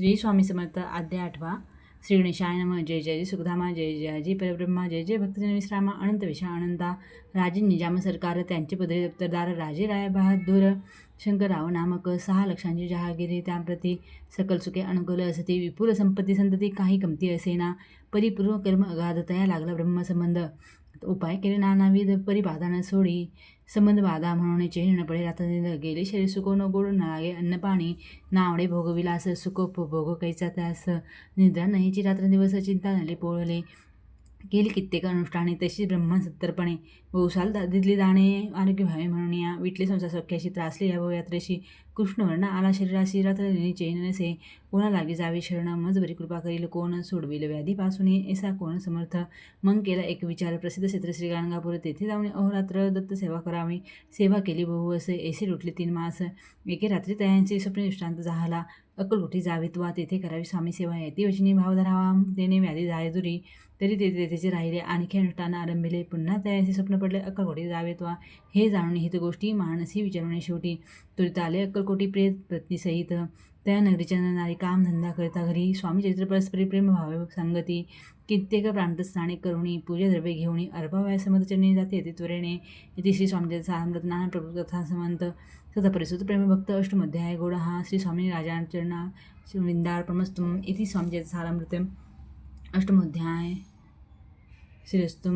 श्री स्वामी समर्थ अध्याय 8 श्री गणेशाय नमः। जय जय सुखधामा, जय जय जय परब्रह्मा, जय जय भक्तजन विश्रामा, अनंत विषा आनंदा, राजे निजाम सरकार, त्यांचे पदरी दप्तरदार, राजे राय बहादूर, शंकरराव नामक 6 लक्षांची जहागिरी, त्याप्रती सकल सुखे अनुकूल असती, विपुल संपत्ती संतती, काही कमती असेना, परिपूर्ण कर्म अगाधतया लागला ब्रह्मसंबंध, उपाय केले नानाविध परिबाधा सोडी, संबंध बाधा म्हणून चेन न पडे रात्र गेले शरीर सुको न गोड न लागे अन्न पाणी नावडे भोगविलास सुख भोग कैचा त्यास निद्रा नाहीची रात्र दिवस चिंता झाली पोळले केली कित्येक अनुष्ठाने तशी ब्रह्मसत्तरपणे बहुसाल दिली दाणे आरोग्य व्हावे म्हणून या विटले संसार सख्याशी त्रासली या भवयात्रेशी कृष्णवर्ण आला शरीराशी रात्र चैन नसे कोणा लागे जावे शरण मज बरी कृपा करील कोण सोडविल व्याधीपासून ऐसा कोण समर्थ मग केला एक विचार प्रसिद्ध क्षेत्र श्री गाणगापूर तेथे जाऊन अहोरात्र दत्त सेवा करावी सेवा केली बहु असे ऐसे लुटले 3 मास एके रात्री तयांचे स्वप्न दृष्टांत झाला अक्कलकोटी जावीत वा तेथे करावी स्वामी सेवा येते वचनी भाव धरावा तेने व्याधी जाय दुरी तरी तेथेचे राहिले आणखी अनुष्ठान आरंभिले पुन्हा तयांचे स्वप्न पडले अक्कलकोटी जावेत वा हे जाणून हित गोष्टी मानसी विचारणे शेवटी त्वरित आले अक्कलकोटी प्रेत पत्नीसहित त्या नगरीच्या नारी काम धंदा करता घरी स्वामी चरित्र परस्परी प्रेम भाव संगती कित्येक प्रांतस्थाने करुणी पूजा द्रव्ये घेऊन अर्भाव्या समर्थचरणी जाते येते त्वरेने येथे श्री स्वामी सामृत नाना प्रभू कथा समंत सदा परिसुत प्रेमभक्त अष्टमध्याय गोड हा श्री स्वामी राजांचरणा वृंदार्पणमस्तुम इति स्वामीचे सारामृतम अष्टमोध्याय श्रीस्तुम।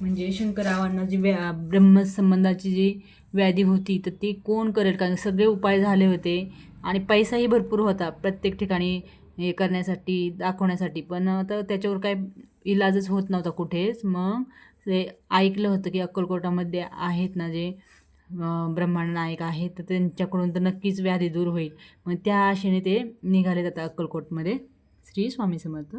म्हणजे शंकररावांना जी ब्रह्मसंबंधाची जी व्याधी होती तर ती कोण करेल, कारण सगळे उपाय झाले होते आणि पैसाही भरपूर होता प्रत्येक ठिकाणी हे करण्यासाठी दाखवण्यासाठी, पण तर त्याच्यावर काय इलाजच होत नव्हता कुठेच। मग ते ऐकलं होतं की अक्कलकोटामध्ये आहेत ना जे ब्रह्मांड नायक आहेत तर त्यांच्याकडून तर नक्कीच व्याधी दूर होईल, मग त्या आशेने ते निघाले जातात अक्कलकोटमध्ये। श्री स्वामी समर्थ।